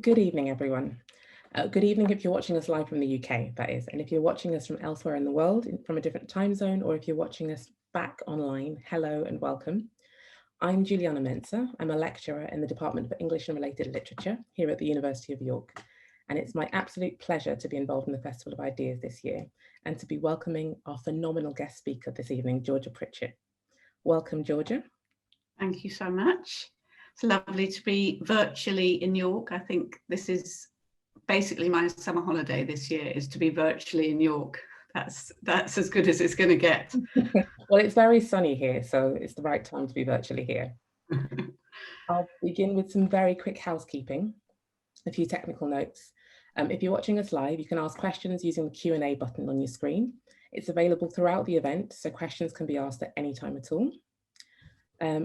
Good evening, everyone. Good evening if you're watching us live from the UK, that is. And if you're watching us from elsewhere in the world, from a different time zone, or if you're watching us back online, hello and welcome. I'm Juliana Mensah. I'm a lecturer in the Department for English and Related Literature here at the University of York. And it's my absolute pleasure to be involved in the Festival of Ideas this year and to be welcoming our phenomenal guest speaker this evening, Georgia Pritchett. Welcome, Georgia. Thank you so much. It's lovely to be virtually in York. I think this is basically my summer holiday this year, is to be virtually in York. That's as good as it's going to get. Well, it's very sunny here, so it's the right time to be virtually here. I'll begin with some very quick housekeeping, a few technical notes. If you're watching us live, you can ask questions using the Q&A button on your screen. It's available throughout the event, so questions can be asked at any time at all.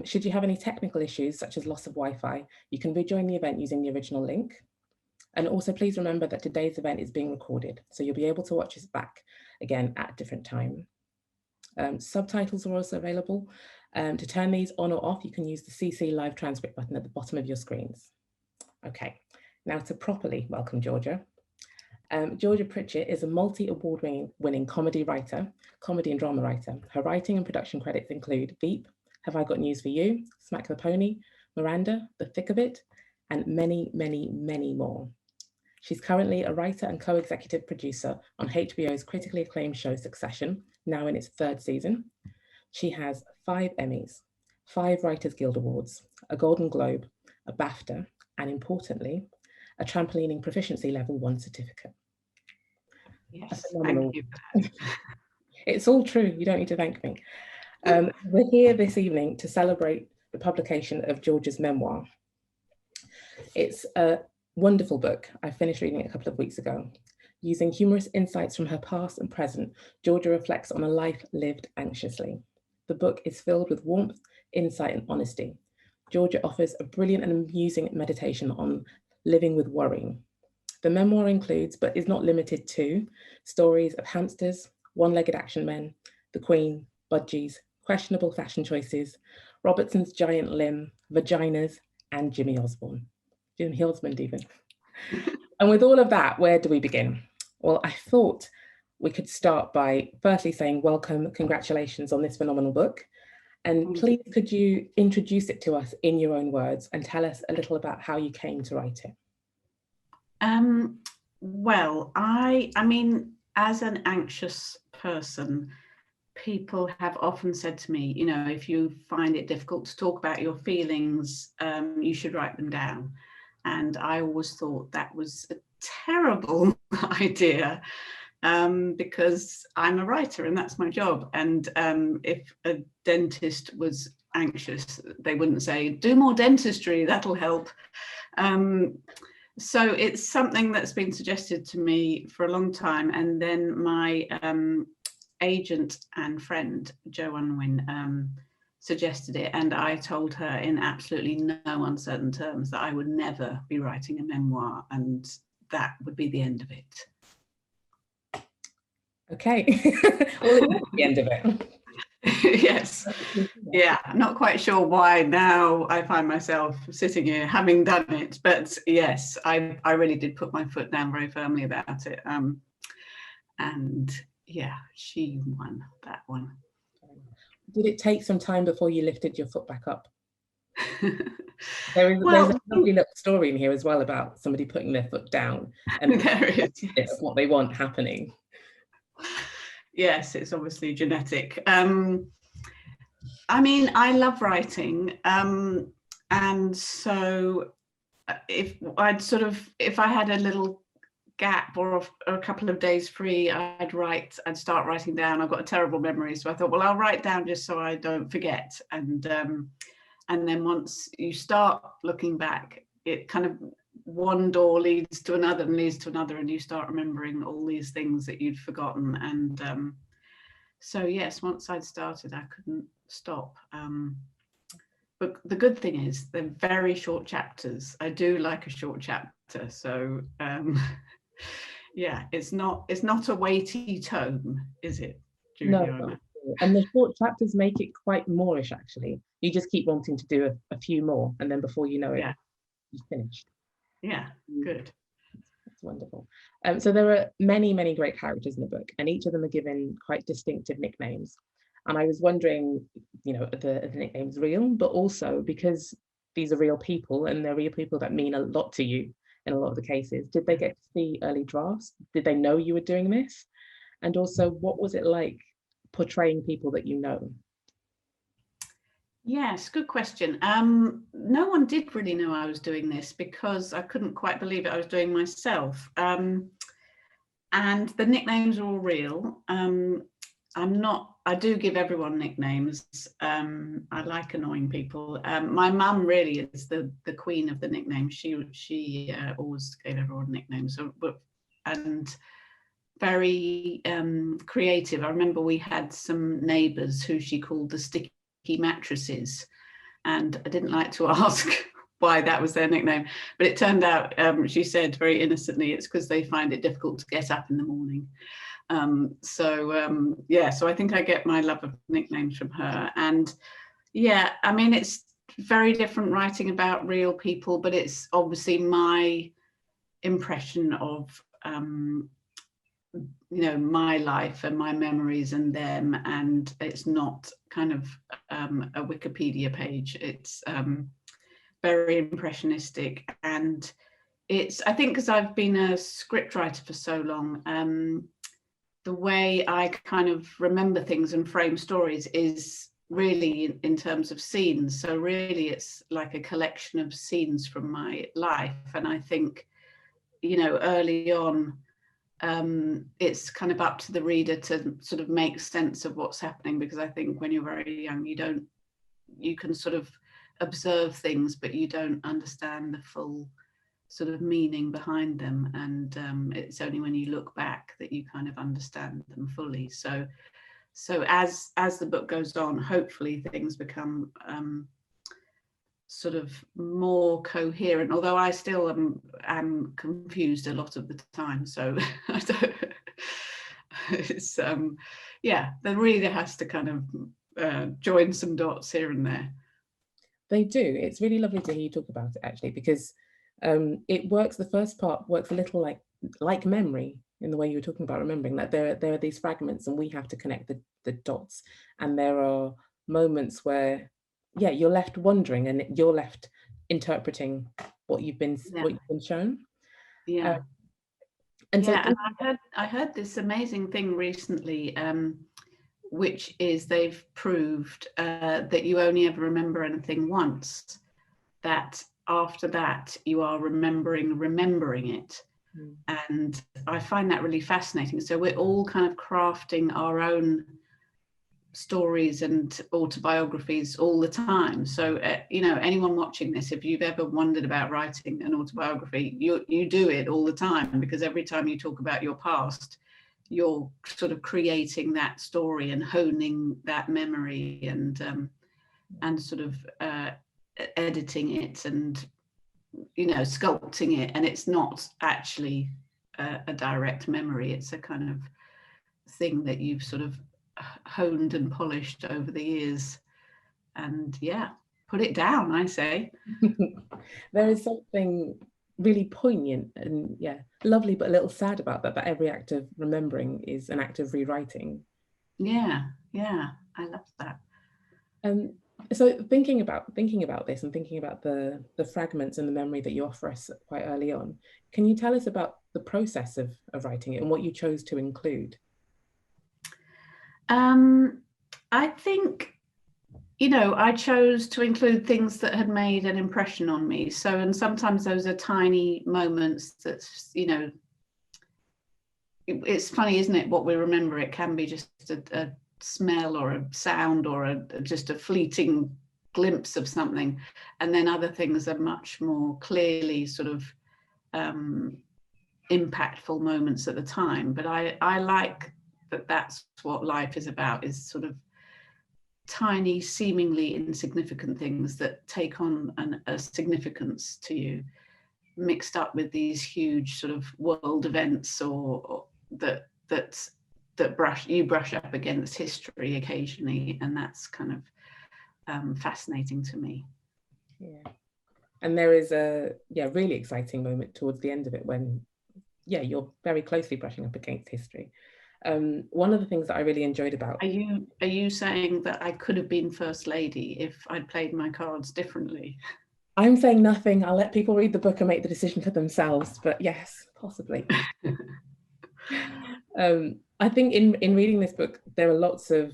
Should you have any technical issues, such as loss of Wi-Fi, you can rejoin the event using the original link. And also please remember that today's event is being recorded, so you'll be able to watch us back again at a different time. Subtitles are also available. To turn these on or off, you can use the CC live transcript button at the bottom of your screens. Okay, now to properly welcome Georgia. Georgia Pritchett is a multi-award winning comedy writer, comedy and drama writer. Her writing and production credits include Veep, Have I Got News for You, Smack the Pony, Miranda, The Thick of It, and many, many, many more. She's currently a writer and co-executive producer on HBO's critically acclaimed show Succession, now in its 3rd season. She has 5 Emmys, 5 Writers Guild Awards, a Golden Globe, a BAFTA, and importantly, a Trampolining Proficiency Level 1 certificate. Yes, thank you. It's all true, you don't need to thank me. We're here this evening to celebrate the publication of Georgia's memoir. It's a wonderful book. I finished reading it a couple of weeks ago. Using humorous insights from her past and present, Georgia reflects on a life lived anxiously. The book is filled with warmth, insight, and honesty. Georgia offers a brilliant and amusing meditation on living with worrying. The memoir includes, but is not limited to, stories of hamsters, one-legged action men, the Queen, budgies, questionable fashion choices, Robertson's giant limb, vaginas, and Jimmy Osborne. Jimmy Osmond even. And with all of that, where do we begin? Well, I thought we could start by firstly saying welcome, congratulations on this phenomenal book. And please could you introduce it to us in your own words and tell us a little about how you came to write it? Well, I mean, as an anxious person, people have often said to me, you know, if you find it difficult to talk about your feelings, you should write them down. And I always thought that was a terrible idea, because I'm a writer and that's my job. And if a dentist was anxious, they wouldn't say, do more dentistry, that'll help. So it's something that's been suggested to me for a long time. And then my agent and friend, Jo Unwin, suggested it, and I told her in absolutely no uncertain terms that I would never be writing a memoir, and that would be the end of it. Okay, well, it was the end of it. Yes, yeah, not quite sure why now I find myself sitting here having done it, but yes, I really did put my foot down very firmly about it, and yeah, she won that one. Did it take some time before you lifted your foot back up? There's a lovely little story in here as well about somebody putting their foot down and there is, yes. What they want happening. Yes, it's obviously genetic. I mean, I love writing, and so if I had a little gap or a couple of days free, I'd start writing down. I've got a terrible memory, so I thought, well, I'll write down just so I don't forget. And then once you start looking back, it kind of one door leads to another and leads to another, and you start remembering all these things that you'd forgotten. And so yes, once I'd started, I couldn't stop. But the good thing is they're very short chapters. I do like a short chapter, so yeah, it's not a weighty tome, is it, Juliana? No, and the short chapters make it quite moreish, actually. You just keep wanting to do a few more, and then before you know it, yeah, you've finished. Yeah, good. That's wonderful. So there are many, many great characters in the book, and each of them are given quite distinctive nicknames. And I was wondering, you know, are the nicknames real, but also because these are real people and they're real people that mean a lot to you in a lot of the cases, did they get to see early drafts? Did they know you were doing this? And also, what was it like portraying people that you know? Yes, good question. No one did really know I was doing this because I couldn't quite believe it. I was doing myself. And the nicknames are all real. I do give everyone nicknames. I like annoying people. My mum really is the queen of the nicknames. She always gave everyone nicknames. And very creative. I remember we had some neighbours who she called the sticky mattresses, and I didn't like to ask why that was their nickname, but it turned out, she said very innocently, it's because they find it difficult to get up in the morning. Yeah, so I think I get my love of nicknames from her. And yeah, I mean, it's very different writing about real people, but it's obviously my impression of you know, my life and my memories and them, and it's not kind of a Wikipedia page. It's very impressionistic, and it's, I think because I've been a scriptwriter for so long, the way I kind of remember things and frame stories is really in terms of scenes. So really it's like a collection of scenes from my life. And I think, you know, early on, it's kind of up to the reader to sort of make sense of what's happening, because I think when you're very young, you can sort of observe things, but you don't understand the full sort of meaning behind them. And it's only when you look back that you kind of understand them fully. So as the book goes on, hopefully things become sort of more coherent, although I still am confused a lot of the time. So I don't, it's yeah, the reader has to kind of join some dots here and there. They do. It's really lovely to hear you talk about it, actually, because it works. The first part works a little like memory, in the way you were talking about remembering, that there are these fragments and we have to connect the dots. And there are moments where, yeah, you're left wondering and you're left interpreting what you've been shown. Yeah. And so, yeah, and I heard this amazing thing recently, which is they've proved that you only ever remember anything once, that after that you are remembering it. And I find that really fascinating. So we're all kind of crafting our own stories and autobiographies all the time. So you know, anyone watching this, if you've ever wondered about writing an autobiography, you do it all the time, because every time you talk about your past, you're sort of creating that story and honing that memory and sort of editing it and, you know, sculpting it. And it's not actually a direct memory. It's a kind of thing that you've sort of honed and polished over the years. And yeah, put it down, I say. There is something really poignant and, yeah, lovely but a little sad about that every act of remembering is an act of rewriting. Yeah, I love that. So thinking about this and thinking about the fragments and the memory that you offer us quite early on, can you tell us about the process of writing it and what you chose to include? I think, you know, I chose to include things that had made an impression on me. So, and sometimes those are tiny moments that, you know, it's funny, isn't it, what we remember? It can be just a smell or a sound or just a fleeting glimpse of something. And then other things are much more clearly sort of impactful moments at the time. But I like that's what life is about, is sort of tiny, seemingly insignificant things that take on a significance to you, mixed up with these huge sort of world events or that brush up against history occasionally, and that's kind of fascinating to me. Yeah, And there is a really exciting moment towards the end of it when you're very closely brushing up against history. One of the things that I really enjoyed about... Are you saying that I could have been First Lady if I'd played my cards differently? I'm saying nothing. I'll let people read the book and make the decision for themselves, but yes, possibly. I think in reading this book, there are lots of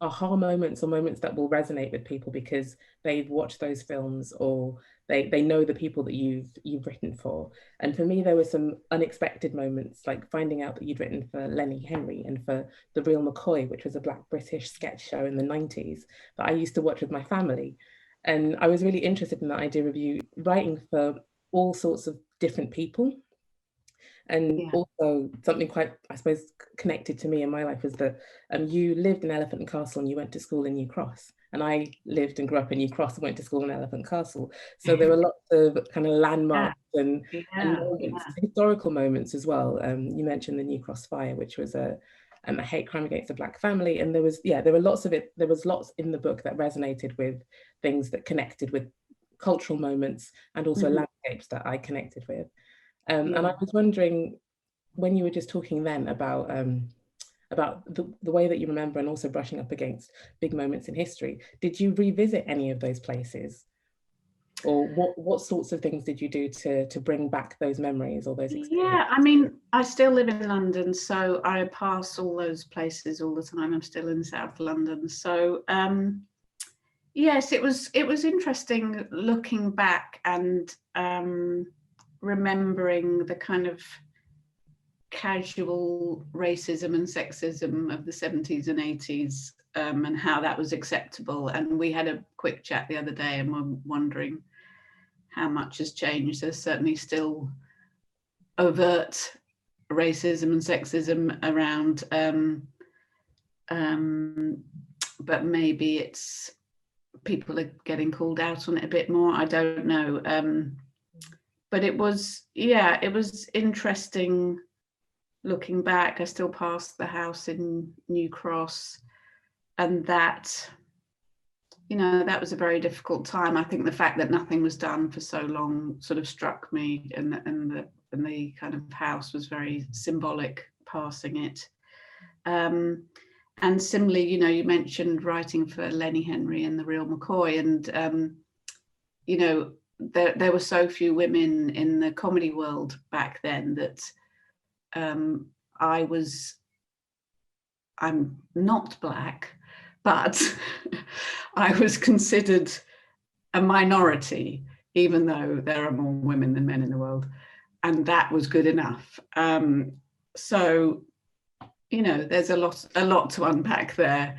aha moments or moments that will resonate with people because they've watched those films or they know the people that you've written for. And for me, there were some unexpected moments, like finding out that you'd written for Lenny Henry and for The Real McCoy, which was a Black British sketch show in the 90s that I used to watch with my family. And I was really interested in the idea of you writing for all sorts of different people. And also something quite, I suppose, connected to me in my life was that you lived in Elephant and Castle and you went to school in New Cross. And I lived and grew up in New Cross and went to school in Elephant Castle. So there were lots of kind of landmarks and moments, historical moments as well. You mentioned the New Cross fire, which was a hate crime against a Black family. And there was lots in the book that resonated with things that connected with cultural moments and also landscapes that I connected with. And I was wondering, when you were just talking then about the way that you remember and also brushing up against big moments in history, did you revisit any of those places? Or what sorts of things did you do to bring back those memories or those experiences? Yeah, I mean, I still live in London, so I pass all those places all the time. I'm still in South London. So yes, it was interesting looking back and remembering the kind of casual racism and sexism of the 70s and 80s and how that was acceptable. And we had a quick chat the other day and we're wondering how much has changed. There's certainly still overt racism and sexism around, but maybe it's people are getting called out on it a bit more. I don't know. But it was interesting looking back. I still pass the house in New Cross, and that was a very difficult time. I think the fact that nothing was done for so long sort of struck me, and the kind of house was very symbolic, passing it. And similarly, you mentioned writing for Lenny Henry and The Real McCoy, and there were so few women in the comedy world back then that I'm not Black, but I was considered a minority, even though there are more women than men in the world, and that was good enough. So, there's a lot to unpack there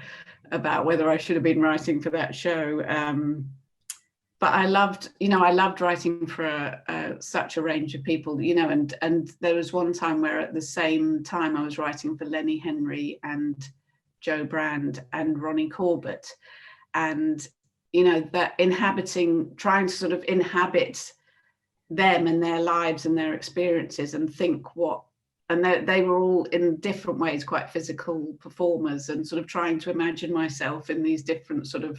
about whether I should have been writing for that show. But I loved writing for such a range of people, and there was one time where at the same time I was writing for Lenny Henry and Jo Brand and Ronnie Corbett, and, that trying to sort of inhabit them and their lives and their experiences and think and they were all in different ways quite physical performers, and sort of trying to imagine myself in these different sort of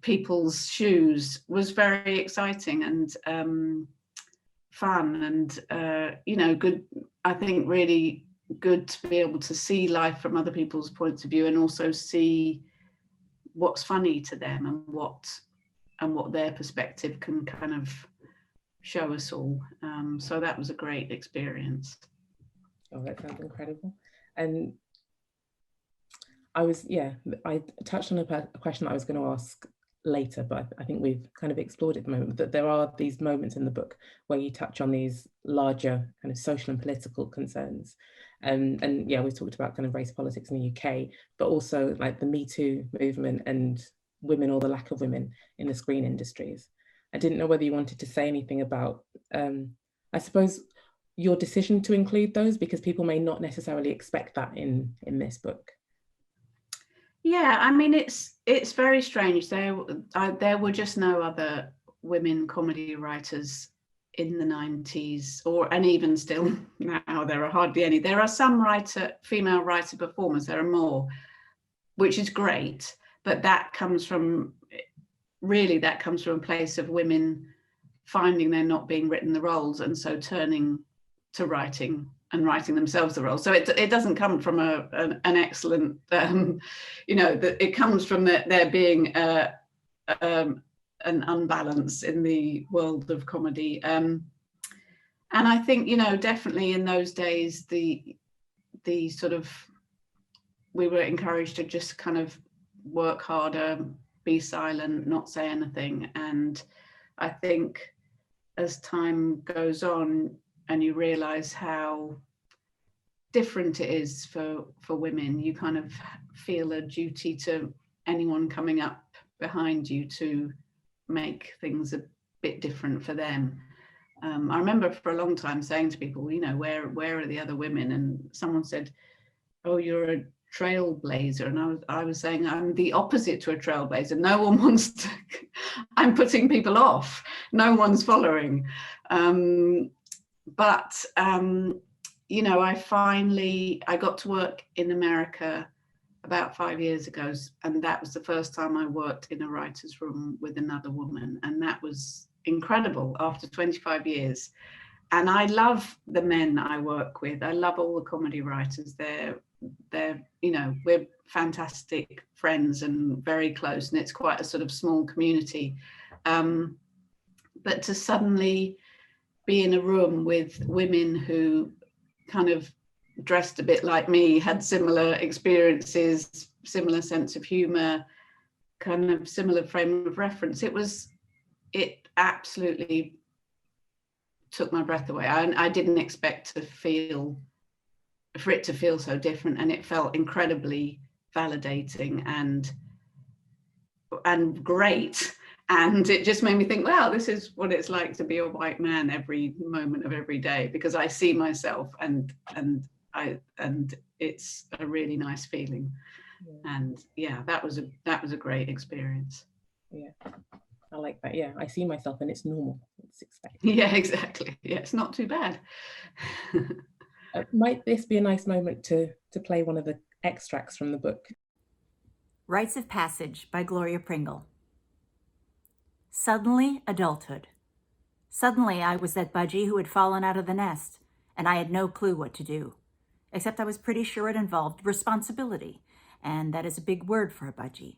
people's shoes was very exciting and fun and good. I think really good to be able to see life from other people's points of view and also see what's funny to them and what their perspective can kind of show us all. So that was a great experience. Oh, that sounds incredible. And I touched on a question that I was going to ask later, but I think we've kind of explored it at the moment, that there are these moments in the book where you touch on these larger kind of social and political concerns. And we've talked about kind of race politics in the UK, but also like the Me Too movement and women, or the lack of women in the screen industries. I didn't know whether you wanted to say anything about, I suppose, your decision to include those, because people may not necessarily expect that in this book. Yeah, I mean, it's very strange. There were just no other women comedy writers in the 90s, and even still now, there are hardly any. There are some female writer performers, there are more, which is great, but that comes from really that comes from a place of women finding they're not being written the roles, and so turning to writing and writing themselves the roles. So it doesn't come from an excellent, it comes from there being an unbalance in the world of comedy. And I think, definitely in those days, the sort of, we were encouraged to just kind of work harder, be silent, not say anything. And I think as time goes on and you realize how different it is for women, you kind of feel a duty to anyone coming up behind you to make things a bit different for them. I remember for a long time saying to people, where are the other women? And someone said, oh, you're a trailblazer. And I was saying, I'm the opposite to a trailblazer. No one wants to, I'm putting people off. No one's following. I got to work in America about 5 years ago, and that was the first time I worked in a writer's room with another woman, and that was incredible after 25 years. And I love the men I work with. I love all the comedy writers. They're we're fantastic friends and very close, and it's quite a sort of small community. But to suddenly be in a room with women who kind of dressed a bit like me, had similar experiences, similar sense of humor, kind of similar frame of reference, it absolutely took my breath away. I didn't expect for it to feel so different, and it felt incredibly validating and great. And it just made me think, wow, this is what it's like to be a white man every moment of every day, because I see myself and it's a really nice feeling. Yeah. And yeah, that was a great experience. Yeah, I like that. Yeah, I see myself and it's normal. It's expected. Yeah, exactly. Yeah, it's not too bad. Might this be a nice moment to play one of the extracts from the book? Rites of Passage by Gloria Pringle. Suddenly, adulthood. Suddenly, I was that budgie who had fallen out of the nest, and I had no clue what to do, except I was pretty sure it involved responsibility, and that is a big word for a budgie.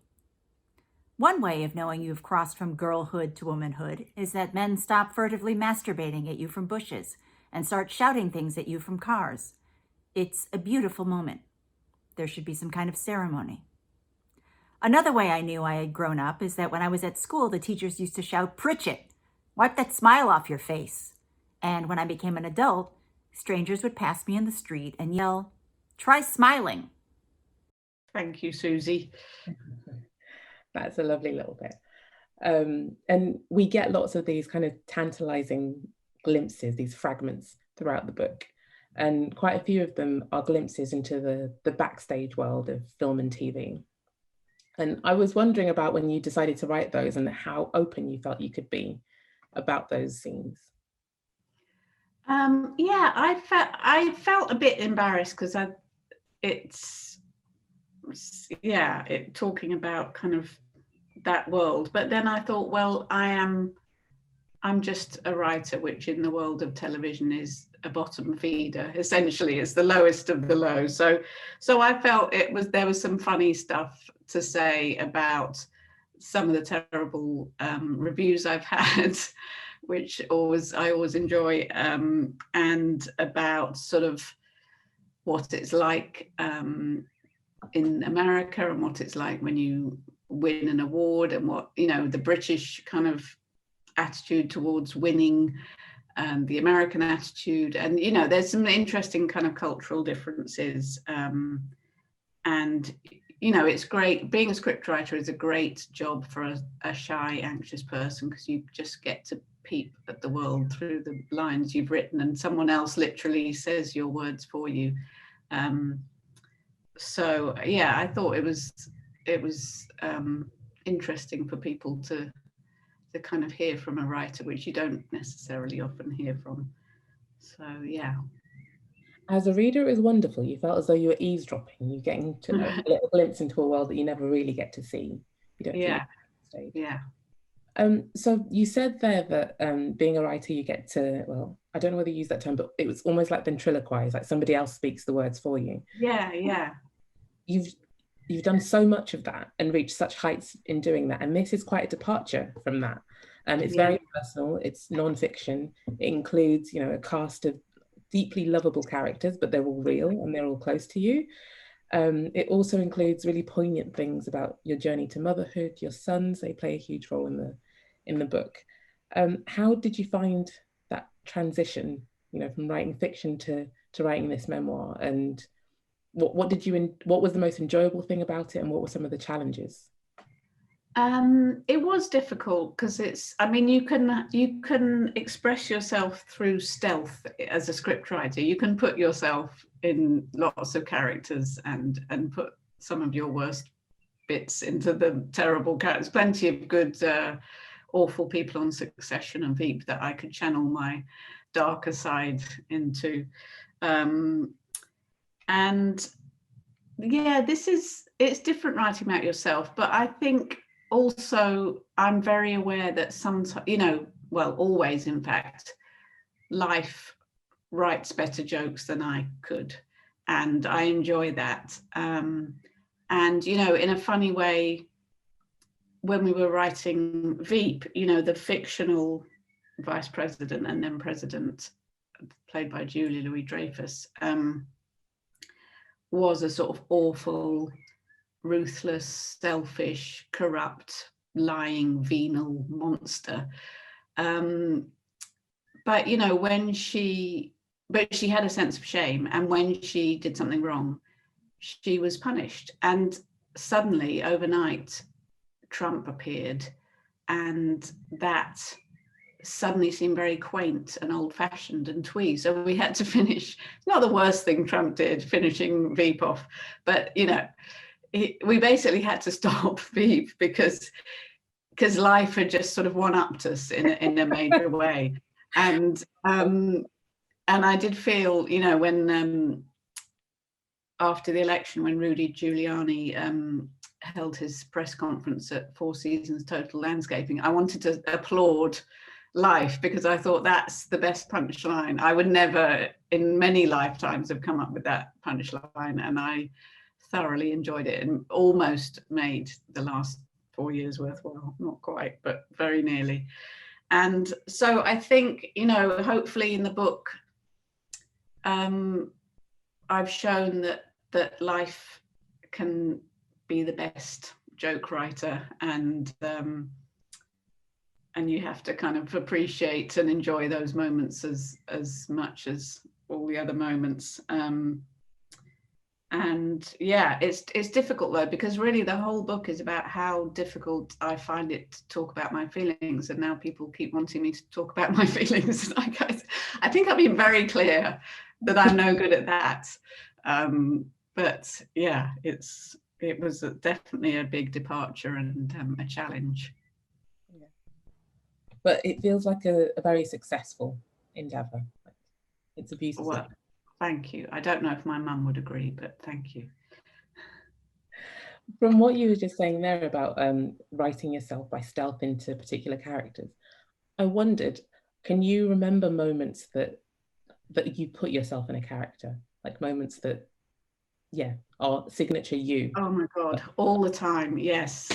One way of knowing you've crossed from girlhood to womanhood is that men stop furtively masturbating at you from bushes and start shouting things at you from cars. It's a beautiful moment. There should be some kind of ceremony. Another way I knew I had grown up is that when I was at school, the teachers used to shout, "Pritchett, wipe that smile off your face." And when I became an adult, strangers would pass me in the street and yell, "Try smiling." Thank you, Susie. That's a lovely little bit. And we get lots of these kind of tantalizing glimpses, these fragments throughout the book. And quite a few of them are glimpses into the backstage world of film and TV. And I was wondering about when you decided to write those and how open you felt you could be about those scenes. Yeah, I felt a bit embarrassed because talking about kind of that world. But then I thought, well, I'm just a writer, which in the world of television is a bottom feeder. Essentially, it's the lowest of the low. So I felt there was some funny stuff to say about some of the terrible reviews I've had, which I always enjoy, and about sort of what it's like in America and what it's like when you win an award, and what, the British kind of attitude towards winning, the American attitude, and there's some interesting kind of cultural differences, and it's great. Being a scriptwriter is a great job for a shy, anxious person, because you just get to peep at the world through the lines you've written, and someone else literally says your words for you. So yeah, I thought it was interesting for people to kind of hear from a writer, which you don't necessarily often hear from. So yeah. As a reader, it was wonderful. You felt as though you were eavesdropping. You're getting to a little glimpse into a world that you never really get to see. You don't. Yeah. Yeah. So you said there that being a writer, you get to, well, I don't know whether you use that term, but it was almost like ventriloquize, like somebody else speaks the words for you. Yeah. You've done so much of that and reached such heights in doing that. And this is quite a departure from that. It's very personal, it's non-fiction. It includes, you know, a cast of deeply lovable characters, but they're all real and they're all close to you. It also includes really poignant things about your journey to motherhood, your sons, they play a huge role in the book. How did you find that transition, you know, from writing fiction to writing this memoir? And what was the most enjoyable thing about it, and what were some of the challenges? It was difficult because you can express yourself through stealth as a scriptwriter. You can put yourself in lots of characters and put some of your worst bits into the terrible characters. Plenty of good, awful people on Succession and Veep that I could channel my darker side into. And yeah, it's different writing about yourself, but I think also I'm very aware that sometimes, you know, well, always in fact, life writes better jokes than I could, and I enjoy that. And you know, in a funny way, when we were writing Veep, you know, the fictional vice president and then president, played by Julia Louis-Dreyfus, was a sort of awful, ruthless, selfish, corrupt, lying, venal monster. But you know, she had a sense of shame, and when she did something wrong, she was punished. And suddenly, overnight, Trump appeared, and that suddenly seemed very quaint and old-fashioned and twee. So we had to finish, not the worst thing Trump did, finishing Veep off, but you know, we basically had to stop Veep because life had just sort of one-upped us in a major way. And I did feel, you know, when after the election, when Rudy Giuliani held his press conference at Four Seasons Total Landscaping, I wanted to applaud life because I thought that's the best punchline. I would never in many lifetimes have come up with that punchline, and I thoroughly enjoyed it and almost made the last 4 years worthwhile. Not quite, but very nearly. And so I think, you know, hopefully in the book, I've shown that life can be the best joke writer, and you have to kind of appreciate and enjoy those moments as much as all the other moments. And yeah, it's difficult though, because really the whole book is about how difficult I find it to talk about my feelings, and now people keep wanting me to talk about my feelings. I think I've been very clear that I'm no good at that. But yeah, it was definitely a big departure and a challenge. Yeah. But it feels like a very successful endeavor. It's a beautiful. Well, thank you. I don't know if my mum would agree, but thank you. From what you were just saying there about writing yourself by stealth into particular characters, I wondered, can you remember moments that you put yourself in a character, like moments that, yeah, are signature you? Oh my God, all the time. Yes,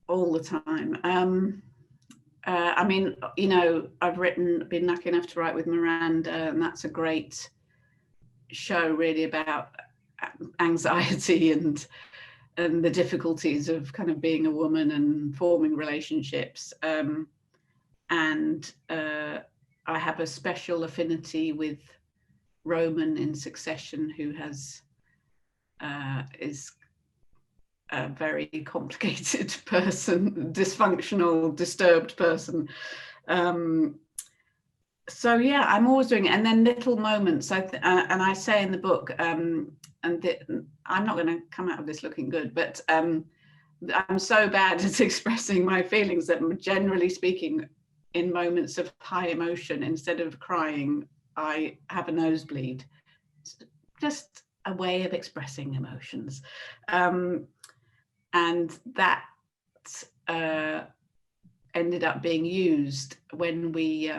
all the time. I mean, you know, I've been lucky enough to write with Miranda, and that's a great show really about anxiety and the difficulties of kind of being a woman and forming relationships. And I have a special affinity with Roman in Succession, who is a very complicated person, dysfunctional, disturbed person. So yeah, I'm always doing it. And then little moments, and I say in the book, I'm not going to come out of this looking good, but I'm so bad at expressing my feelings that, generally speaking, in moments of high emotion, instead of crying, I have a nosebleed. It's just a way of expressing emotions. And that ended up being used when we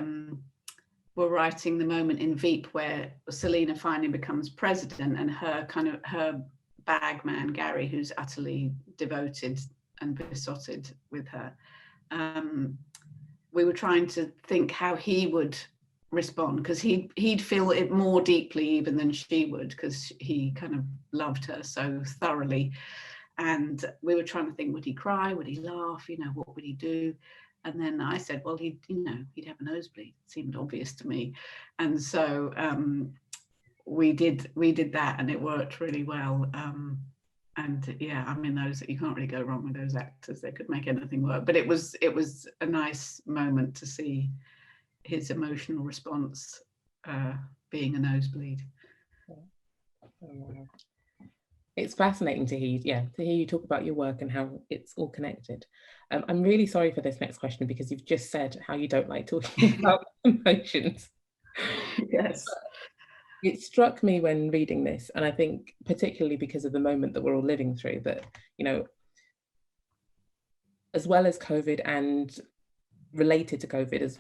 were writing the moment in Veep where Selina finally becomes president, and her bag man, Gary, who's utterly devoted and besotted with her. We were trying to think how he would respond, because he'd feel it more deeply even than she would, because he kind of loved her so thoroughly. And we were trying to think, would he cry? Would he laugh? You know, what would he do? And then I said, well, he'd have a nosebleed. It seemed obvious to me. And so we did that, and it worked really well. And yeah, I mean, you can't really go wrong with those actors. They could make anything work. But it was a nice moment to see his emotional response being a nosebleed. It's fascinating to hear you talk about your work and how it's all connected. I'm really sorry for this next question, because you've just said how you don't like talking about emotions. Yes. It struck me when reading this, and I think particularly because of the moment that we're all living through, that, you know, as well as COVID and related to COVID,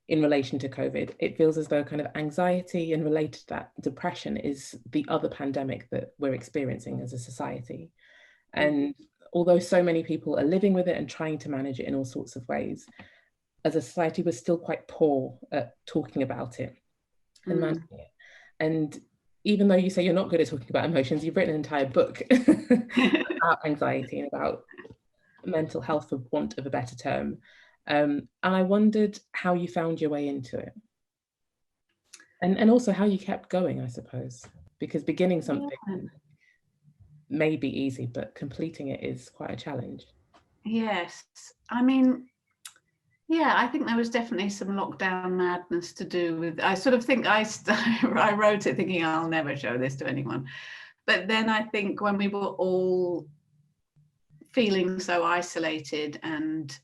in relation to COVID, it feels as though kind of anxiety and related to that, depression is the other pandemic that we're experiencing as a society. And although so many people are living with it and trying to manage it in all sorts of ways, as a society, we're still quite poor at talking about it and managing it. And even though you say you're not good at talking about emotions, you've written an entire book about anxiety and about mental health, for want of a better term. And I wondered how you found your way into it, and also how you kept going, I suppose, because beginning something may be easy, but completing it is quite a challenge. Yes, I mean, yeah, I think there was definitely some lockdown madness to do with, I sort of think I wrote it thinking I'll never show this to anyone. But then I think when we were all feeling so isolated and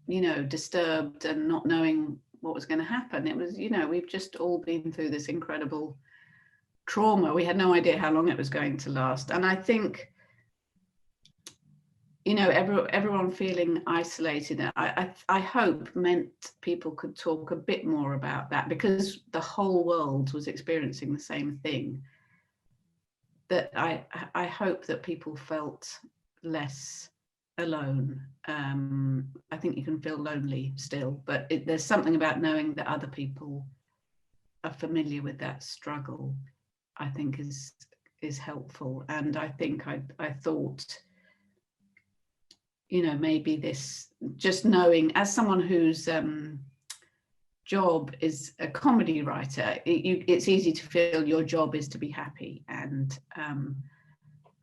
you know, disturbed and not knowing what was going to happen, it was, you know, we've just all been through this incredible trauma. We had no idea how long it was going to last. And I think, you know, everyone feeling isolated, I hope meant people could talk a bit more about that, because the whole world was experiencing the same thing. That I hope that people felt less alone. I think you can feel lonely still, but there's something about knowing that other people are familiar with that struggle, I think is helpful. And I think I thought, you know, maybe this, just knowing, as someone whose job is a comedy writer, it's easy to feel your job is to be happy. And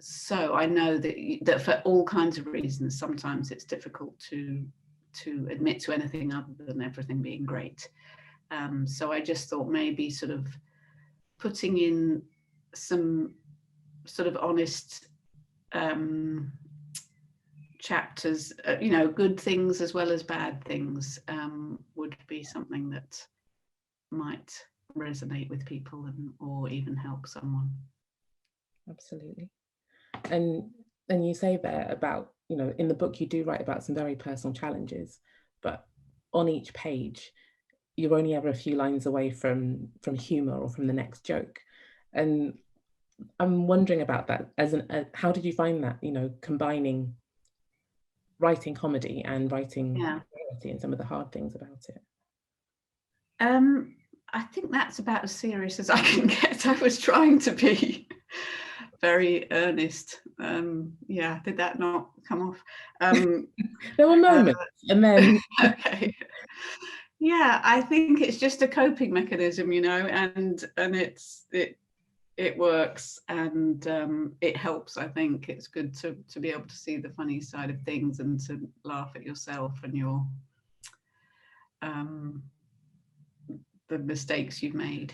so I know that for all kinds of reasons, sometimes it's difficult to admit to anything other than everything being great. So I just thought maybe sort of putting in some sort of honest chapters, you know, good things as well as bad things, would be something that might resonate with people or even help someone. Absolutely. And you say there about, you know, in the book you do write about some very personal challenges, but on each page you're only ever a few lines away from humor or from the next joke. And I'm wondering about that, how did you find that, you know, combining writing comedy and writing reality and some of the hard things about it? I think that's about as serious as I can get. I was trying to be very earnest. Yeah, did that not come off? There were moments, and then okay. Yeah, I think it's just a coping mechanism, you know, and it works, and it helps. I think it's good to be able to see the funny side of things and to laugh at yourself and your the mistakes you've made.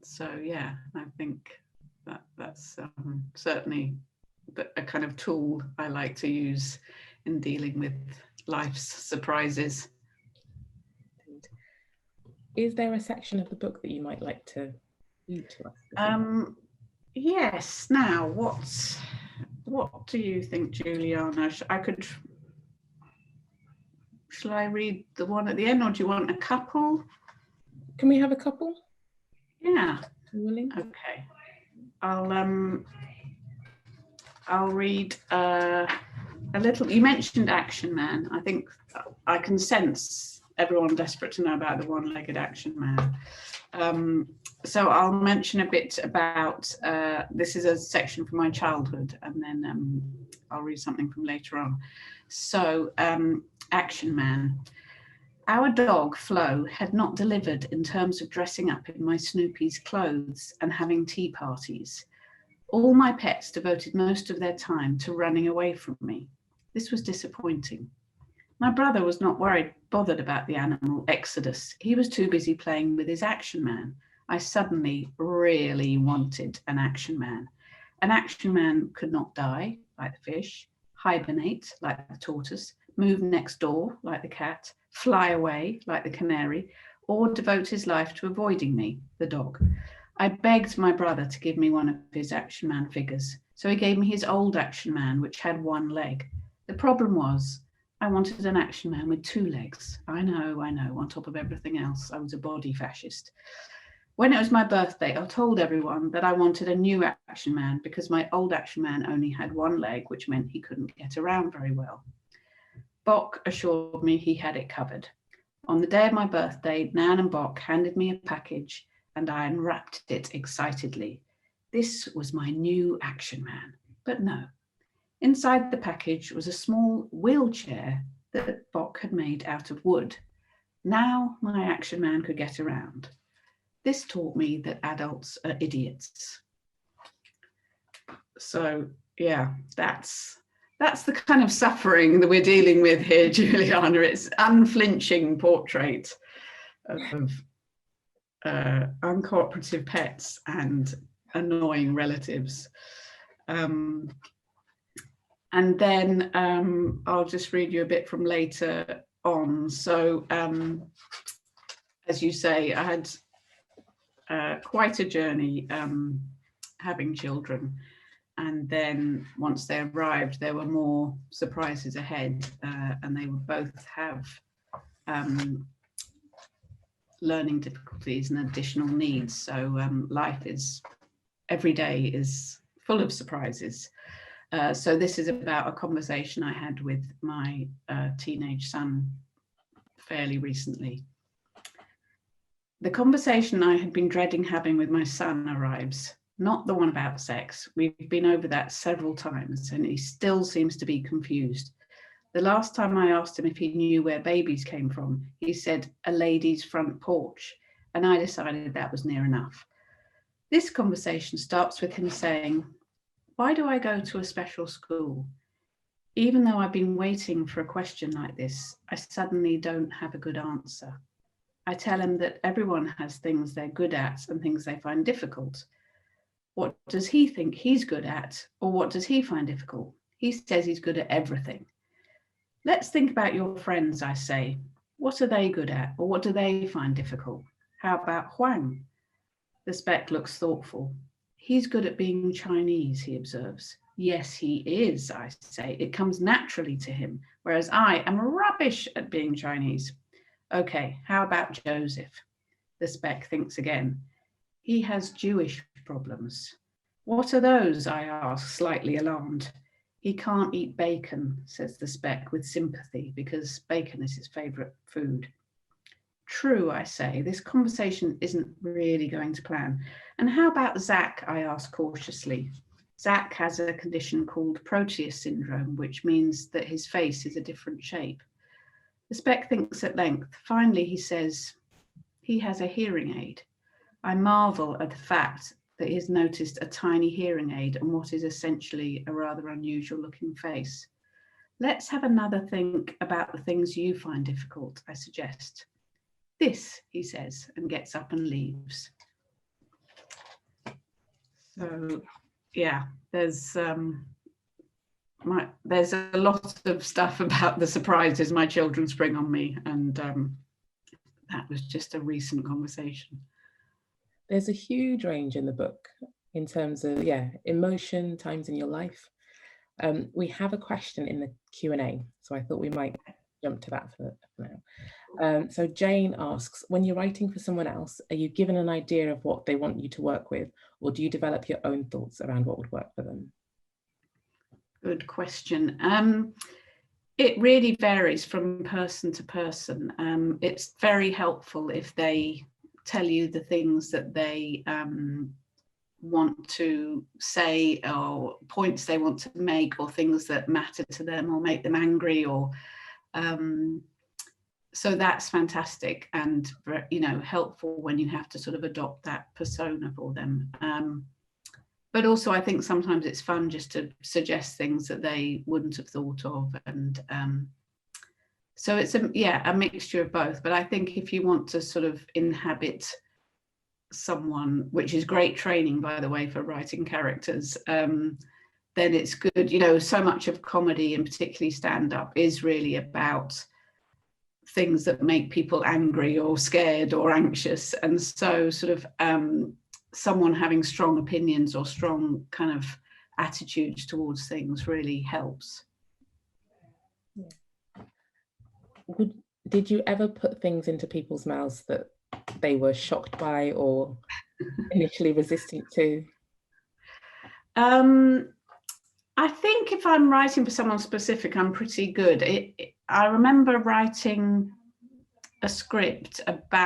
So yeah, I think that's certainly a kind of tool I like to use in dealing with life's surprises. Is there a section of the book that you might like to read to us? Yes. Now, what What do you think, Juliana? Shall I read the one at the end, or do you want a couple? Can we have a couple? Yeah. Willing? Okay. I'll read a little. You mentioned Action Man. I think I can sense everyone desperate to know about the one-legged Action Man. So I'll mention a bit about, this is a section from my childhood, and then I'll read something from later on. So Action Man. Our dog, Flo, had not delivered in terms of dressing up in my Snoopy's clothes and having tea parties. All my pets devoted most of their time to running away from me. This was disappointing. My brother was not bothered about the animal exodus. He was too busy playing with his Action Man. I suddenly really wanted an Action Man. An Action Man could not die, like the fish, hibernate, like the tortoise, move next door, like the cat, fly away, like the canary, or devote his life to avoiding me, the dog. I begged my brother to give me one of his Action Man figures, so he gave me his old Action Man, which had one leg. The problem was, I wanted an Action Man with 2 legs. I know, on top of everything else, I was a body fascist. When it was my birthday, I told everyone that I wanted a new Action Man because my old Action Man only had 1 leg, which meant he couldn't get around very well. Bock assured me he had it covered. On the day of my birthday, Nan and Bock handed me a package and I unwrapped it excitedly. This was my new Action Man, but no. Inside the package was a small wheelchair that Bock had made out of wood. Now my Action Man could get around. This taught me that adults are idiots. So yeah, that's the kind of suffering that we're dealing with here, Juliana. It's unflinching portrait of uncooperative pets and annoying relatives. And then I'll just read you a bit from later on. So as you say, I had quite a journey having children. And then once they arrived, there were more surprises ahead, and they would both have learning difficulties and additional needs. So life is, every day is full of surprises. So this is about a conversation I had with my teenage son fairly recently. The conversation I had been dreading having with my son arrives. Not the one about sex. We've been over that several times and he still seems to be confused. The last time I asked him if he knew where babies came from, he said a lady's front porch, and I decided that was near enough. This conversation starts with him saying, "Why do I go to a special school? Even though I've been waiting for a question like this, I suddenly don't have a good answer." I tell him that everyone has things they're good at and things they find difficult. What does he think he's good at, or what does he find difficult? He says he's good at everything. Let's think about your friends, I say. What are they good at, or what do they find difficult? How about Huang? The spec looks thoughtful. He's good at being Chinese, he observes. Yes, he is, I say. It comes naturally to him, whereas I am rubbish at being Chinese. Okay, how about Joseph? The spec thinks again. He has Jewish problems. What are those? I ask, slightly alarmed. He can't eat bacon, says the spec with sympathy, because bacon is his favourite food. True, I say, this conversation isn't really going to plan. And how about Zach? I ask cautiously. Zach has a condition called Proteus syndrome, which means that his face is a different shape. The spec thinks at length. Finally, he says, he has a hearing aid. I marvel at the fact that he has noticed a tiny hearing aid on what is essentially a rather unusual looking face. Let's have another think about the things you find difficult, I suggest. This, he says, and gets up and leaves. So, yeah, there's a lot of stuff about the surprises my children spring on me, and that was just a recent conversation. There's a huge range in the book in terms of, emotion, times in your life. We have a question in the Q&A, so I thought we might jump to that for now. So Jane asks, when you're writing for someone else, are you given an idea of what they want you to work with, or do you develop your own thoughts around what would work for them? Good question. It really varies from person to person. It's very helpful if they tell you the things that they want to say, or points they want to make, or things that matter to them or make them angry, or so that's fantastic and, you know, helpful when you have to sort of adopt that persona for them. But also I think sometimes it's fun just to suggest things that they wouldn't have thought of, and so it's a mixture of both. But I think if you want to sort of inhabit someone, which is great training, by the way, for writing characters, then it's good. You know, so much of comedy, and particularly stand-up, is really about things that make people angry or scared or anxious, and so sort of someone having strong opinions or strong kind of attitudes towards things really helps. Did you ever put things into people's mouths that they were shocked by or initially resistant to? I think if I'm writing for someone specific, I'm pretty good. I remember writing a script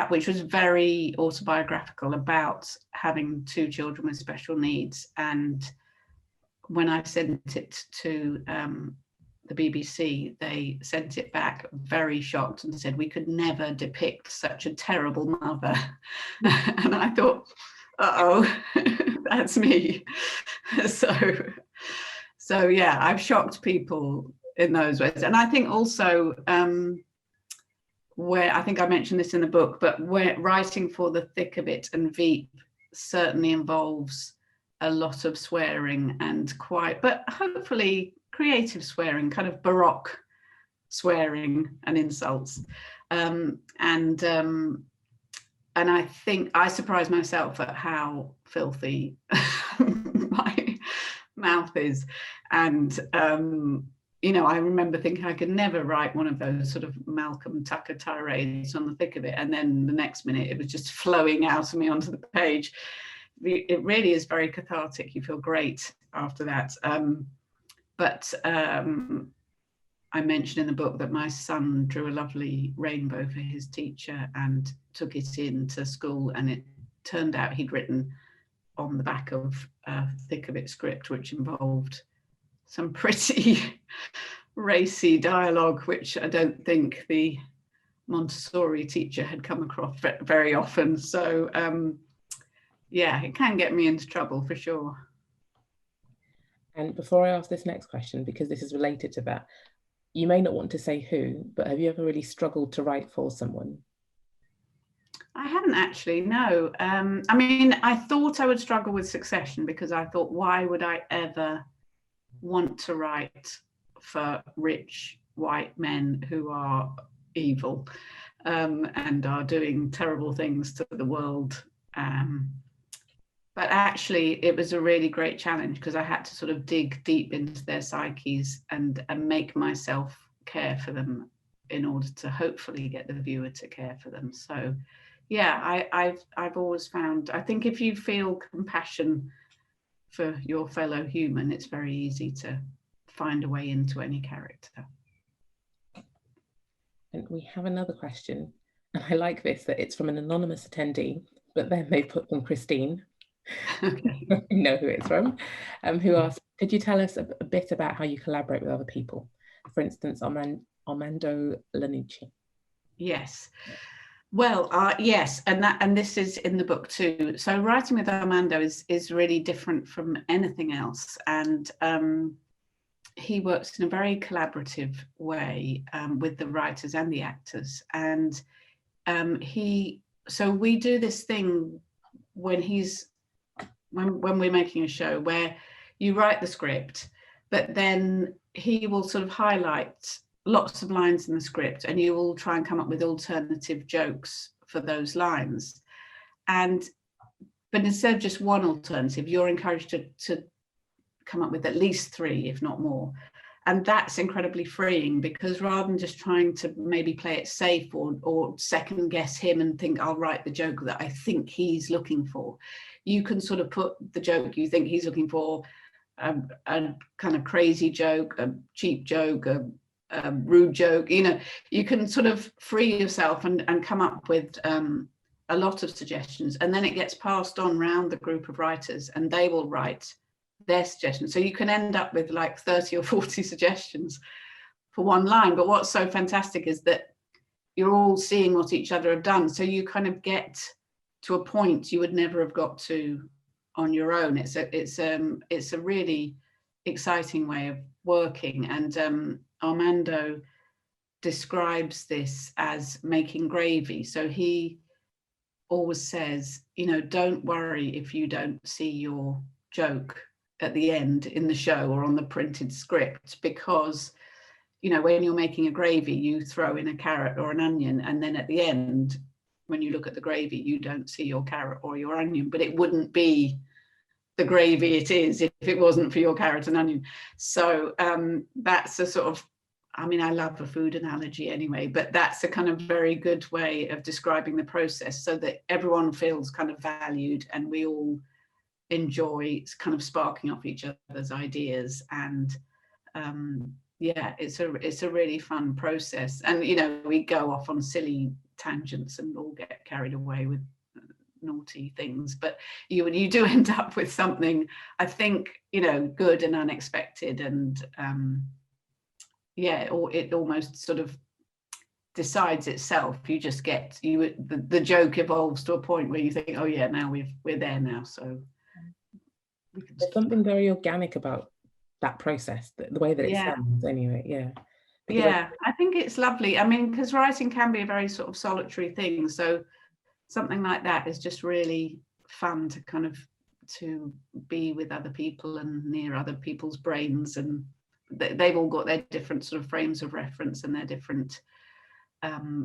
which was very autobiographical, about having 2 children with special needs. And when I sent it to the BBC, they sent it back very shocked and said, we could never depict such a terrible mother. And I thought, uh-oh, that's me. So yeah, I've shocked people in those ways. And I think also, where I think I mentioned this in the book, but where writing for The Thick of It and Veep certainly involves a lot of swearing, and but hopefully creative swearing, kind of Baroque swearing and insults. And I think I surprised myself at how filthy my mouth is. And you know, I remember thinking I could never write one of those sort of Malcolm Tucker tirades on The Thick of It, and then the next minute it was just flowing out of me onto the page. It really is very cathartic. You feel great after that. But I mentioned in the book that my son drew a lovely rainbow for his teacher and took it into school, and it turned out he'd written on the back of a Thick of It script, which involved some pretty racy dialogue, which I don't think the Montessori teacher had come across very often. So yeah, it can get me into trouble for sure. And before I ask this next question, because this is related to that, you may not want to say who, but have you ever really struggled to write for someone? I haven't actually, no. I mean, I thought I would struggle with Succession, because I thought, why would I ever want to write for rich white men who are evil and are doing terrible things to the world. But actually, it was a really great challenge, because I had to sort of dig deep into their psyches and make myself care for them in order to hopefully get the viewer to care for them. So yeah, I've always found, I think if you feel compassion for your fellow human, it's very easy to find a way into any character. And we have another question, and I like this, that it's from an anonymous attendee, but then they put from Christine. Okay. You know who it's from, who asked, could you tell us a bit about how you collaborate with other people? For instance, Armando Iannucci. Yes. Well, yes, and this is in the book too. So writing with Armando is really different from anything else, and he works in a very collaborative way with the writers and the actors. And so we do this thing when we're making a show where you write the script, but then he will sort of highlight lots of lines in the script, and you will try and come up with alternative jokes for those lines. But instead of just one alternative, you're encouraged to come up with at least 3, if not more. And that's incredibly freeing, because rather than just trying to maybe play it safe or second guess him and think I'll write the joke that I think he's looking for, you can sort of put the joke you think he's looking for, a kind of crazy joke, a cheap joke, a rude joke, you know, you can sort of free yourself and come up with a lot of suggestions, and then it gets passed on around the group of writers and they will write their suggestions. So you can end up with like 30 or 40 suggestions for one line. But what's so fantastic is that you're all seeing what each other have done. So you kind of get to a point you would never have got to on your own. It's a really exciting way of working. And Armando describes this as making gravy. So he always says, you know, don't worry if you don't see your joke at the end in the show or on the printed script, because, you know, when you're making a gravy, you throw in a carrot or an onion, and then at the end, when you look at the gravy, you don't see your carrot or your onion, but it wouldn't be the gravy it is if it wasn't for your carrot and onion. So that's a sort of, I mean, I love a food analogy anyway, but that's a kind of very good way of describing the process, so that everyone feels kind of valued and we all enjoy kind of sparking off each other's ideas. And yeah, it's a really fun process. And, you know, we go off on silly tangents and all get carried away with naughty things, but you do end up with something, I think, you know, good and unexpected. And yeah, or it almost sort of decides itself. You just get the joke evolves to a point where you think, oh yeah, now we're there now. So there's something very organic about that process, the way that it sounds anyway. Yeah. Because yeah, I think it's lovely. I mean, because writing can be a very sort of solitary thing. So something like that is just really fun to kind of to be with other people and near other people's brains, and they've all got their different sort of frames of reference and their different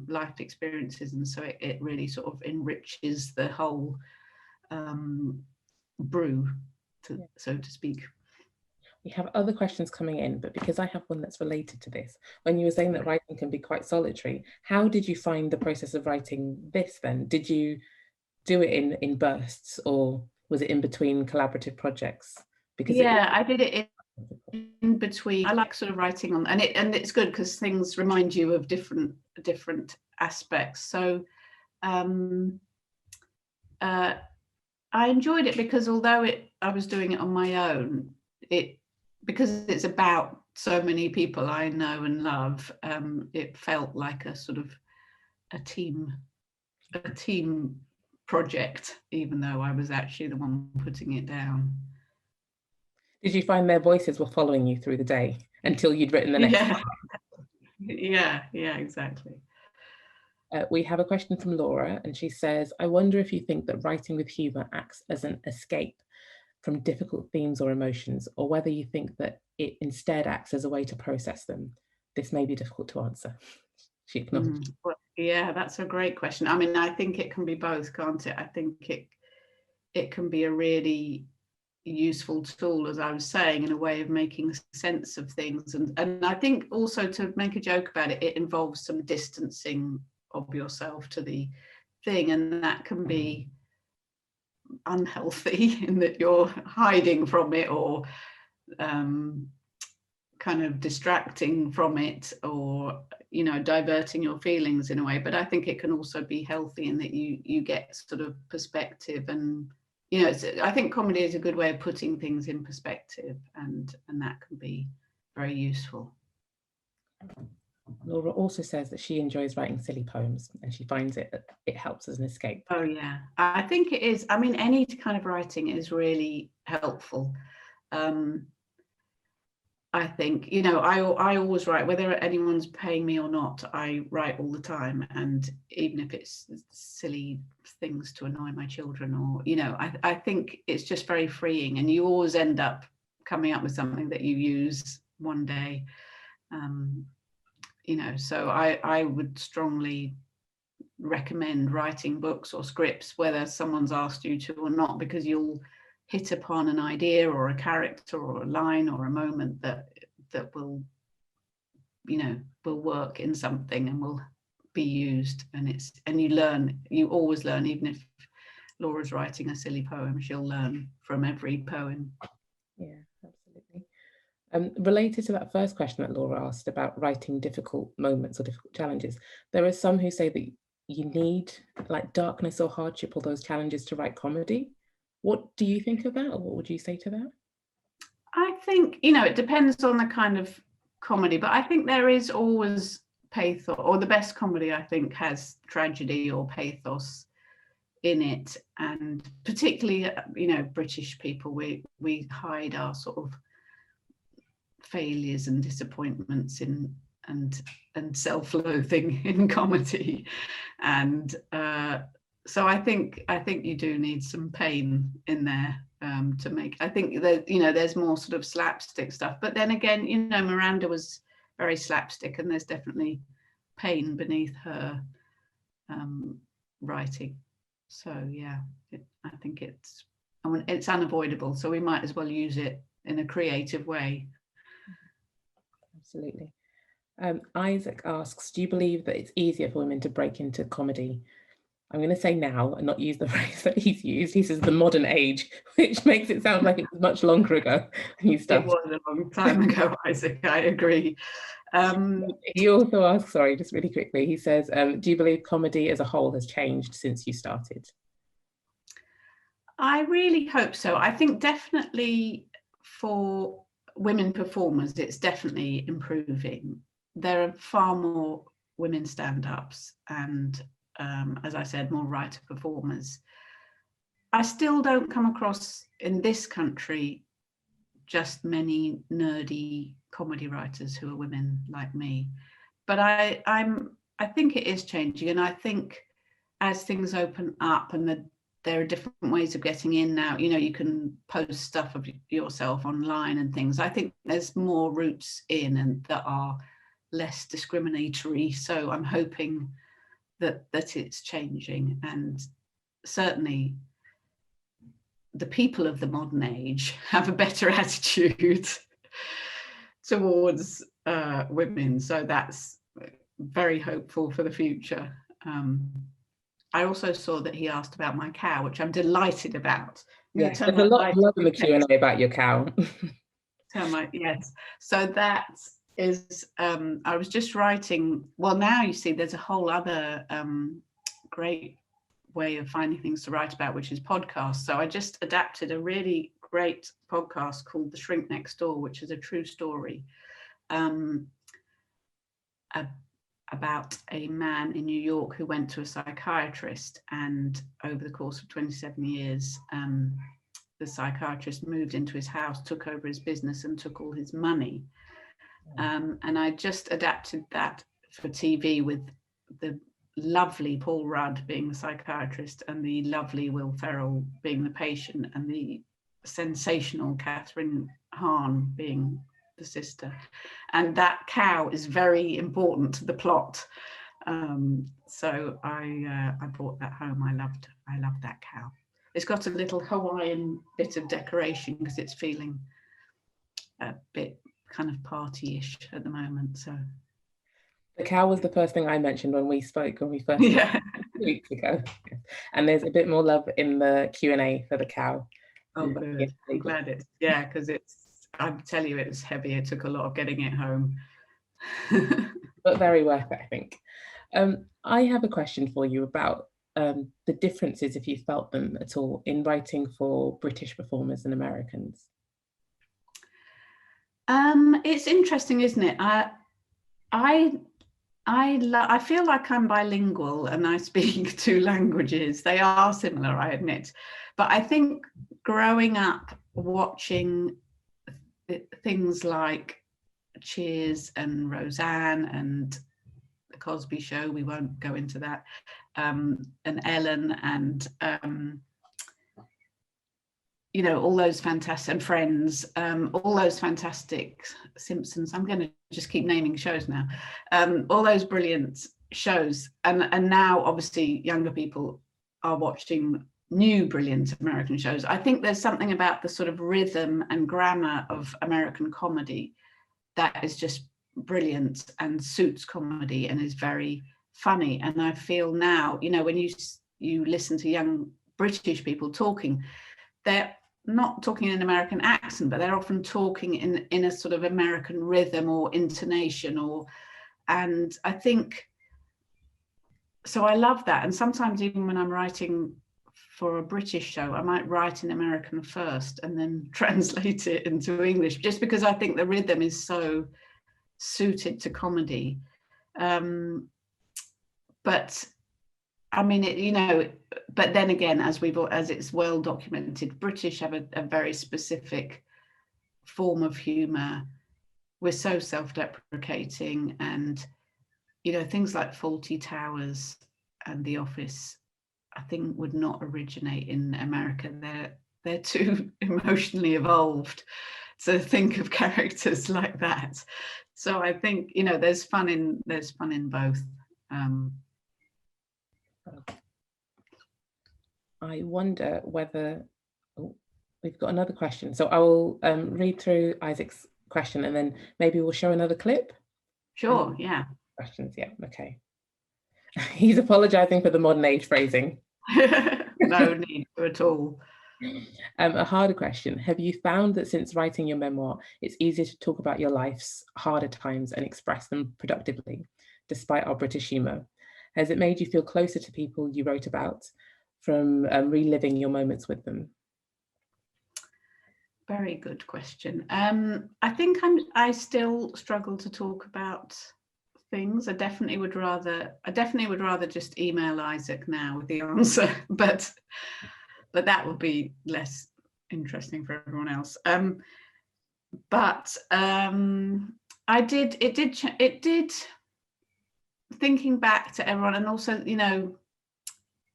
life experiences, and so it really sort of enriches the whole brew, so to speak. We have other questions coming in, but because I have one that's related to this, when you were saying that writing can be quite solitary, how did you find the process of writing this then? Did you do it in bursts, or was it in between collaborative projects? Because I did it in between. I like sort of writing on, and it's good because things remind you of different aspects. So I enjoyed it because although I was doing it on my own, because it's about so many people I know and love, it felt like a sort of a team project, even though I was actually the one putting it down. Did you find their voices were following you through the day until you'd written the next one? Yeah, exactly. We have a question from Laura, and she says, I wonder if you think that writing with humour acts as an escape from difficult themes or emotions, or whether you think that it instead acts as a way to process them. This may be difficult to answer. She acknowledged. Well, yeah, that's a great question. I mean, I think it can be both, can't it? I think it can be a really useful tool, as I was saying, in a way of making sense of things. And I think also, to make a joke about it, it involves some distancing of yourself to the thing, and that can be unhealthy in that you're hiding from it, or kind of distracting from it, or, you know, diverting your feelings in a way. But I think it can also be healthy in that you get sort of perspective, and, you know, I think comedy is a good way of putting things in perspective, and that can be very useful. Laura also says that she enjoys writing silly poems, and she finds it helps as an escape. Oh yeah, I think it is. I mean, any kind of writing is really helpful. I think, you know, I always write, whether anyone's paying me or not. I write all the time, and even if it's silly things to annoy my children, or, you know, I think it's just very freeing, and you always end up coming up with something that you use one day. You know, so I would strongly recommend writing books or scripts, whether someone's asked you to or not, because you'll hit upon an idea or a character or a line or a moment that will, you know, will work in something and will be used. And you always learn. Even if Laura's writing a silly poem, she'll learn from every poem. Yeah, absolutely. Related to that first question that Laura asked about writing difficult moments or difficult challenges, there are some who say that you need like darkness or hardship or those challenges to write comedy. What do you think of that, or what would you say to that? I think, you know, it depends on the kind of comedy, but I think there is always pathos, or the best comedy I think has tragedy or pathos in it. And particularly, you know, British people, we hide our sort of failures and disappointments in and self-loathing in comedy. And so I think you do need some pain in there to make. I think that, you know, there's more sort of slapstick stuff, but then again, you know, Miranda was very slapstick, and there's definitely pain beneath her writing. So yeah, I think it's unavoidable, so we might as well use it in a creative way. Absolutely. Isaac asks, do you believe that it's easier for women to break into comedy? I'm going to say now and not use the phrase that he's used. He says the modern age, which makes it sound like it was much longer ago. It was a long time ago, Isaac, I agree. He also asks, sorry, just really quickly, he says, do you believe comedy as a whole has changed since you started? I really hope so. I think definitely for women performers, it's definitely improving. There are far more women stand-ups and, as I said, more writer performers. I still don't come across in this country just many nerdy comedy writers who are women like me. But I think it is changing, and I think as things open up and there are different ways of getting in now, you know, you can post stuff of yourself online and things. I think there's more routes in and that are less discriminatory. So I'm hoping that it's changing, and certainly the people of the modern age have a better attitude towards women. So that's very hopeful for the future. I also saw that he asked about my cow, which I'm delighted about. Yes, there's a lot in the Q&A about your cow. Yes. So that is, I was just writing, well, now you see there's a whole other great way of finding things to write about, which is podcasts. So I just adapted a really great podcast called The Shrink Next Door, which is a true story about a man in New York who went to a psychiatrist, and over the course of 27 years, the psychiatrist moved into his house, took over his business and took all his money. And I just adapted that for TV with the lovely Paul Rudd being the psychiatrist and the lovely Will Ferrell being the patient and the sensational Catherine Hahn being the sister. And that cow is very important to the plot. So I brought that home. I love that cow. It's got a little Hawaiian bit of decoration because it's feeling a bit kind of party-ish at the moment. So the cow was the first thing I mentioned when we spoke, when we first spoke 2 weeks ago. And there's a bit more love in the Q&A for the cow. Oh, good. I'm glad it's, because I tell you, it was heavy. It took a lot of getting it home. But very worth it, I think. I have a question for you about the differences, if you felt them at all, in writing for British performers and Americans. It's interesting, isn't it? I feel like I'm bilingual and I speak 2 languages. They are similar, I admit. But I think growing up watching things like Cheers and Roseanne and The Cosby Show, we won't go into that, and Ellen and you know, all those fantastic, and Friends, all those fantastic, Simpsons, I'm going to just keep naming shows now, all those brilliant shows, and now obviously younger people are watching new brilliant American shows. I think there's something about the sort of rhythm and grammar of American comedy that is just brilliant and suits comedy and is very funny. And I feel now, you know, when you listen to young British people talking, they're not talking in an American accent, but they're often talking in a sort of American rhythm or intonation, and I think, so I love that. And sometimes even when I'm writing for a British show, I might write in American first and then translate it into English, just because I think the rhythm is so suited to comedy. But I mean, you know, but then again, as it's well documented, British have a very specific form of humor. We're so self-deprecating, and, you know, things like Fawlty Towers and The Office, I think, would not originate in America. They're too emotionally evolved to think of characters like that. So I think, you know, there's fun in both. I wonder whether, we've got another question. So I will read through Isaac's question and then maybe we'll show another clip. Sure, yeah. Questions, yeah, okay. He's apologizing for the modern age phrasing. No need to at all. A harder question. Have you found that since writing your memoir, it's easier to talk about your life's harder times and express them productively, despite our British humour? Has it made you feel closer to people you wrote about from reliving your moments with them? Very good question. I think I still struggle to talk about things. I definitely would rather just email Isaac now with the answer, but that would be less interesting for everyone else. It did, thinking back to everyone, and also, you know,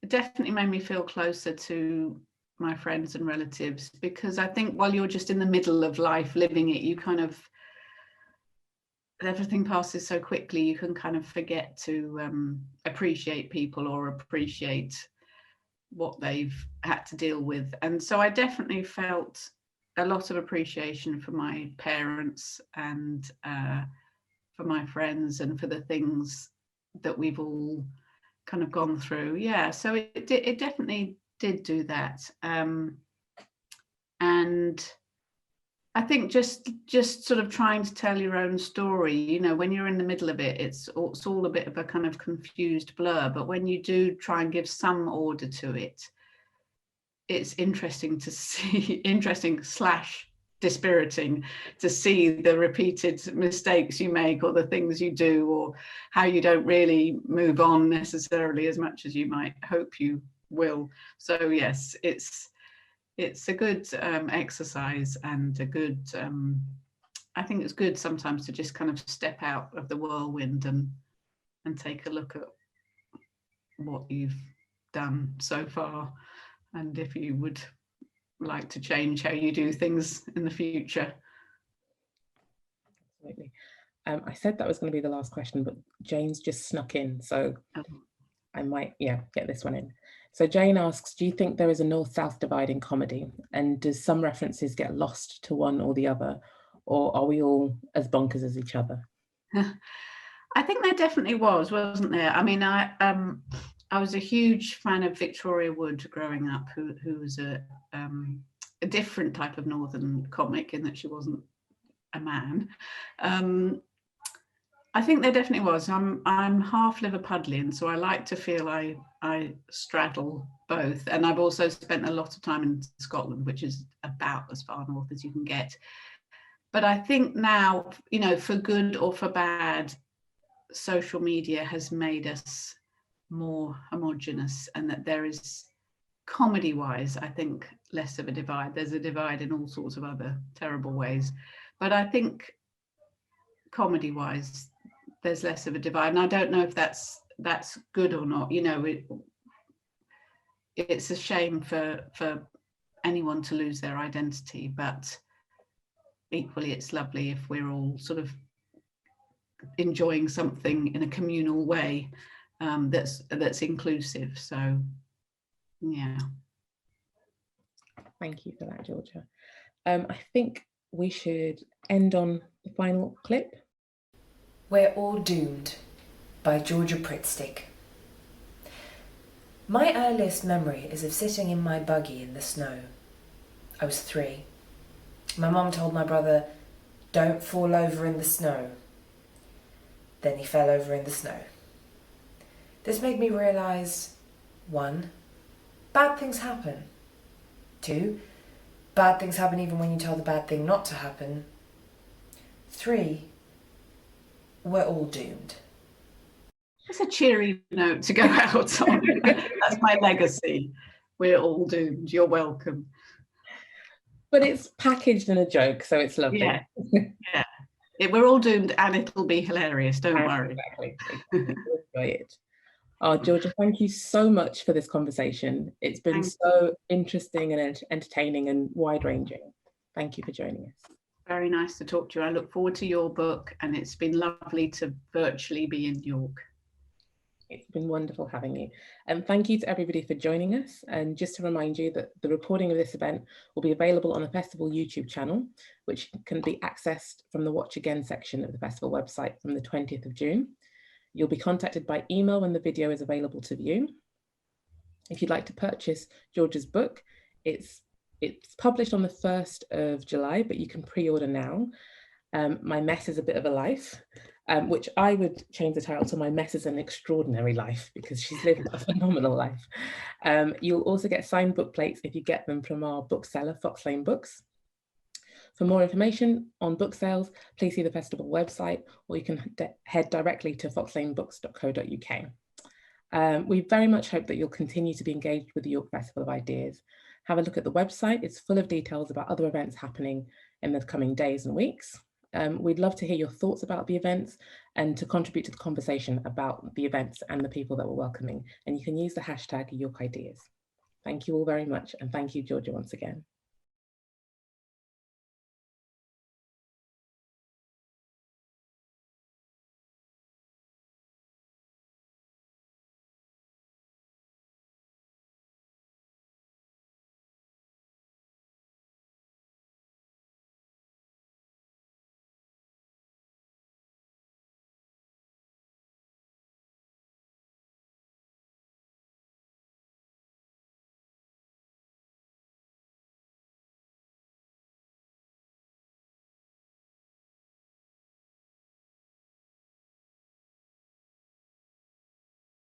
it definitely made me feel closer to my friends and relatives, because I think while you're just in the middle of life living it, you kind of, everything passes so quickly, you can kind of forget to appreciate people or appreciate what they've had to deal with. And so I definitely felt a lot of appreciation for my parents and for my friends and for the things that we've all kind of gone through. Yeah, so it definitely did do that. And I think just sort of trying to tell your own story, you know, when you're in the middle of it, it's all a bit of a kind of confused blur. But when you do try and give some order to it, it's interesting to see, dispiriting to see the repeated mistakes you make or the things you do or how you don't really move on necessarily as much as you might hope you will. So yes, it's a good exercise and a good, I think it's good sometimes to just kind of step out of the whirlwind and take a look at what you've done so far, and if you would like to change how you do things in the future. Absolutely. I said that was going to be the last question, but Jane's just snuck in, so I might, get this one in. So Jane asks, do you think there is a north-south divide in comedy? And does some references get lost to one or the other? Or are we all as bonkers as each other? I think there definitely was, wasn't there? I mean, I was a huge fan of Victoria Wood growing up, who was a different type of northern comic in that she wasn't a man. I think there definitely was. I'm half Liverpudlian, so I like to feel I straddle both. And I've also spent a lot of time in Scotland, which is about as far north as you can get. But I think now, you know, for good or for bad, social media has made us more homogenous, and that there is, comedy-wise, I think, less of a divide. There's a divide in all sorts of other terrible ways. But I think comedy-wise, there's less of a divide. And I don't know if that's good or not. You know, it's a shame for anyone to lose their identity, but equally it's lovely if we're all sort of enjoying something in a communal way that's inclusive. So yeah. Thank you for that, Georgia. I think we should end on the final clip. We're All Doomed by Georgia Pritstick. My earliest memory is of sitting in my buggy in the snow. I was 3. My mum told my brother, "Don't fall over in the snow." Then he fell over in the snow. This made me realise, 1, bad things happen. 2, bad things happen even when you tell the bad thing not to happen. 3, we're all doomed. That's a cheery note to go out on. That's my legacy. We're all doomed. You're welcome. But it's packaged in a joke, so it's lovely. Yeah. We're all doomed, and it'll be hilarious. Don't worry. Exactly. Enjoy it. Oh, Georgia, thank you so much for this conversation. It's been so interesting and entertaining and wide-ranging. Thank you for joining us. Very nice to talk to you. I look forward to your book, and it's been lovely to virtually be in York. It's been wonderful having you. And thank you to everybody for joining us. And just to remind you that the recording of this event will be available on the festival YouTube channel, which can be accessed from the Watch Again section of the festival website from the 20th of June. You'll be contacted by email when the video is available to view. If you'd like to purchase Georgia's book, it's published on the 1st of July, but you can pre-order now. My Mess is a Bit of a Life, which I would change the title to My Mess is an Extraordinary Life, because she's lived a phenomenal life. You'll also get signed book plates if you get them from our bookseller, Fox Lane Books. For more information on book sales, please see the festival website, or you can head directly to foxlanebooks.co.uk. We very much hope that you'll continue to be engaged with the York Festival of Ideas. Have a look at the website. It's full of details about other events happening in the coming days and weeks. We'd love to hear your thoughts about the events and to contribute to the conversation about the events and the people that we're welcoming. And you can use the hashtag YorkIdeas. Thank you all very much. And thank you, Georgia, once again.